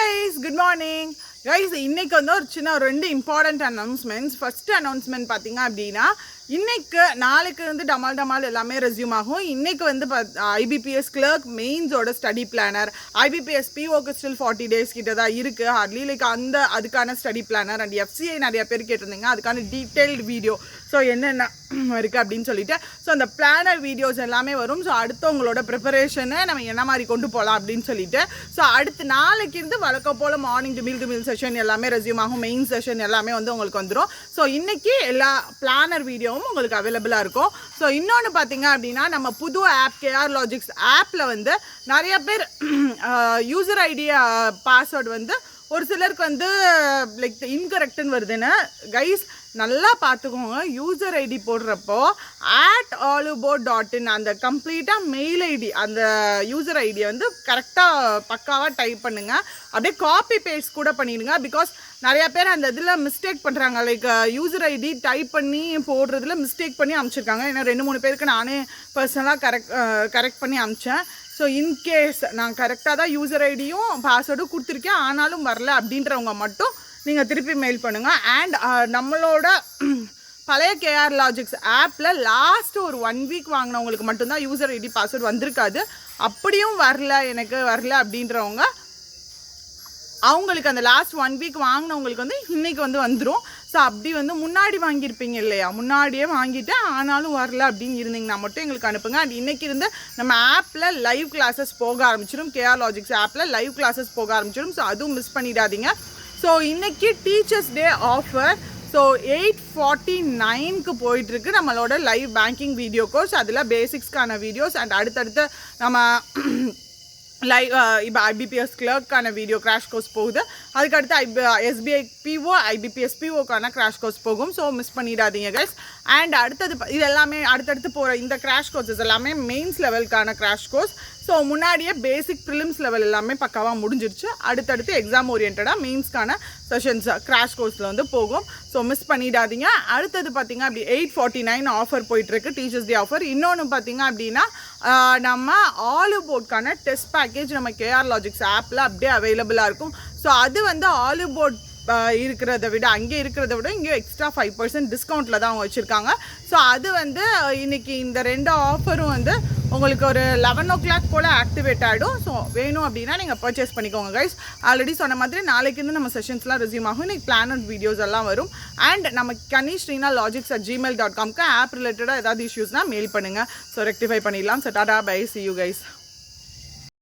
guys, good morning. Guys, இன்னைக்கு வந்து ஒரு சின்ன ரெண்டு இம்பார்ட்டன்ட் அனௌன்ஸ்மெண்ட்ஸ். ஃபர்ஸ்ட் அனௌன்ஸ்மெண்ட் பார்த்தீங்க அப்படின்னா, இன்னைக்கு நாளைக்கு வந்து டமால் எல்லாமே ரெஸ்யூம் ஆகும். இன்னைக்கு வந்து ஐபிபிஎஸ் கிளர்க் மெயின்ஸோட ஸ்டடி பிளானர், ஐபிபிஎஸ் பிஓக்கு ஸ்டில் 40 days கிட்ட தான் இருக்குது. ஹார்ட்லி லைக் அதுக்கான ஸ்டடி பிளானர் அண்ட் எஃப்சிஐ நிறைய பேர் கேட்டிருந்தீங்க. அதுக்கான டீட்டெயில்டு வீடியோ ஸோ என்னென்ன இருக்குது அப்படின்னு சொல்லிட்டு ஸோ அந்த பிளானர் வீடியோஸ் எல்லாமே வரும். ஸோ அடுத்து உங்களோட ப்ரிப்பரேஷனை நம்ம என்ன மாதிரி கொண்டு போகலாம் அப்படின்னு சொல்லிட்டு ஸோ அடுத்து நாளைக்கு இருந்து வழக்கம் போல் மார்னிங் டு மீல் செஷன் எல்லாமே ரெஸ்யூம் ஆகும். மெயின் செஷன் எல்லாமே வந்து உங்களுக்கு வந்துடும். ஸோ இன்றைக்கி எல்லா பிளானர் வீடியோவும் உங்களுக்கு அவைலபிளாக இருக்கும். ஸோ இன்னொன்று பார்த்தீங்க அப்படின்னா, நம்ம புது ஆப் AffairsCloud ஆப்பில் வந்து நிறைய பேர் யூசர் ஐடி பாஸ்வேர்டு வந்து ஒரு சிலருக்கு வந்து லைக் இன்கரெக்டுன்னு வருதுன்னு. கைஸ் நல்லா பார்த்துக்கோங்க. யூசர் ஐடி போடுறப்போ @allubot.in அந்த கம்ப்ளீட்டாக மெயில் ஐடி, அந்த யூசர் ஐடியை வந்து கரெக்டாக பக்காவாக டைப் பண்ணுங்கள். அப்படியே காப்பி பேஸ்ட் கூட பண்ணிடுங்க. பிகாஸ் நிறையா பேர் அந்த இதில் மிஸ்டேக் பண்ணுறாங்க. லைக் யூசர் ஐடி டைப் பண்ணி போடுறதுல மிஸ்டேக் பண்ணி அனுப்பிச்சிருக்காங்க. ஏன்னா 2-3 பேருக்கு நானே பர்சனலாக கரெக்ட் பண்ணி அனுப்பிச்சேன். ஸோ இன்கேஸ் நான் கரெக்டாக தான் யூசர் ஐடியும் பாஸ்வேர்டும் கொடுத்துருக்கேன், ஆனாலும் வரல அப்படின்றவங்க மட்டும் நீங்கள் திருப்பி மெயில் பண்ணுங்கள். அண்ட் நம்மளோட பழைய AffairsCloud ஆப்பில் லாஸ்ட்டு ஒரு 1 week வாங்கினவங்களுக்கு மட்டும்தான் யூசர் ஐடி பாஸ்வேர்டு வந்திருக்காது. அப்படியும் எனக்கு வரல அப்படின்றவங்க அவங்களுக்கு அந்த லாஸ்ட் 1 week வாங்கினவங்களுக்கு வந்து இன்றைக்கி வந்து வந்துடும். ஸோ அப்படி வந்து முன்னாடி வாங்கியிருப்பீங்க இல்லையா, முன்னாடியே வாங்கிட்டு ஆனாலும் வரல அப்படின்னு இருந்தீங்கன்னா மட்டும் எங்களுக்கு அனுப்புங்க. அண்ட் இன்றைக்கி இருந்து நம்ம ஆப்பில் லைவ் கிளாஸஸ் போக ஆரம்பிச்சிடும். AffairsCloud ஆப்பில் லைவ் கிளாஸஸ் போக ஆரம்பிச்சிடும். ஸோ அதுவும் மிஸ் பண்ணிடாதீங்க. ஸோ இன்றைக்கி டீச்சர்ஸ் டே ஆஃபர் ஸோ 8:49க்கு போயிட்டுருக்கு நம்மளோட லைவ் பேங்கிங் வீடியோ கோர்ஸ். அதில் பேசிக்ஸ்க்கான வீடியோஸ் அண்ட் அடுத்தடுத்து நம்ம லைவ் இப்போ ஐபிபிஎஸ் கிளர்க்கான வீடியோ கிராஷ் கோர்ஸ் போகுது. அதுக்கடுத்து எஸ்பிஐ பிஓ ஐபிபிஎஸ் பிஓக்கான கிராஷ் கோர்ஸ் போகும். ஸோ மிஸ் பண்ணிடாதீங்க கைஸ். அண்ட் அடுத்தது இது எல்லாமே அடுத்தடுத்து போகிற இந்த கிராஷ் கோர்ஸஸ் எல்லாமே மெயின்ஸ் லெவலுக்கான கிராஷ் கோர்ஸ். ஸோ முன்னாடியே பேசிக் ப்ரிலிம்ஸ் லெவல் எல்லாமே பக்காவாக முடிஞ்சிருச்சு. அடுத்தடுத்து எக்ஸாம் ஓரியன்டாக மெயின்ஸ்க்கான செஷன்ஸ் கிராஷ் கோர்ஸில் வந்து போகும். ஸோ மிஸ் பண்ணிடாதீங்க. அடுத்தது பார்த்திங்க அப்படி 8:49 ஆஃபர் போயிட்டுருக்கு, டீச்சர்ஸ் டே ஆஃபர். இன்னொன்று பார்த்திங்க அப்படின்னா, நம்ம ஆலுபோர்ட்கான டெஸ்ட் பேக்கேஜ் நம்ம AffairsCloud ஆப்பில் அப்படியே அவைலபிளாக இருக்கும். ஸோ அது வந்து ஆலுபோர்ட் இருக்கிறத விட அங்கே இருக்கிறத விட இங்கே எக்ஸ்ட்ரா 5% டிஸ்கவுண்ட்டில் தான் அவங்க வச்சுருக்காங்க. ஸோ அது வந்து இன்றைக்கி இந்த 2 ஆஃபரும் வந்து உங்களுக்கு ஒரு 11 o'clock போல் ஆக்டிவேட் ஆகிடும். ஸோ வேணும் அப்படின்னா நீங்கள் பர்ச்சேஸ் பண்ணிக்கோங்க கைஸ். ஆல்ரெடி சொன்ன மாதிரி நாளைக்கு இருந்து நம்ம செஷன்ஸ்லாம் ரெஸ்யூம் ஆகும். இன்றைக்கி பிளானர் வீடியோஸ் எல்லாம் வரும். அண்ட் நம்ம kaneeshreenalogics@gmail.com ஆப் ரிலேட்டடாக ஏதாவது இஷ்யூஸ்னால் மெயில் பண்ணுங்கள். ஸோ ரெக்டிஃபை பண்ணிடலாம். ஸோ டாடா பை, see you guys.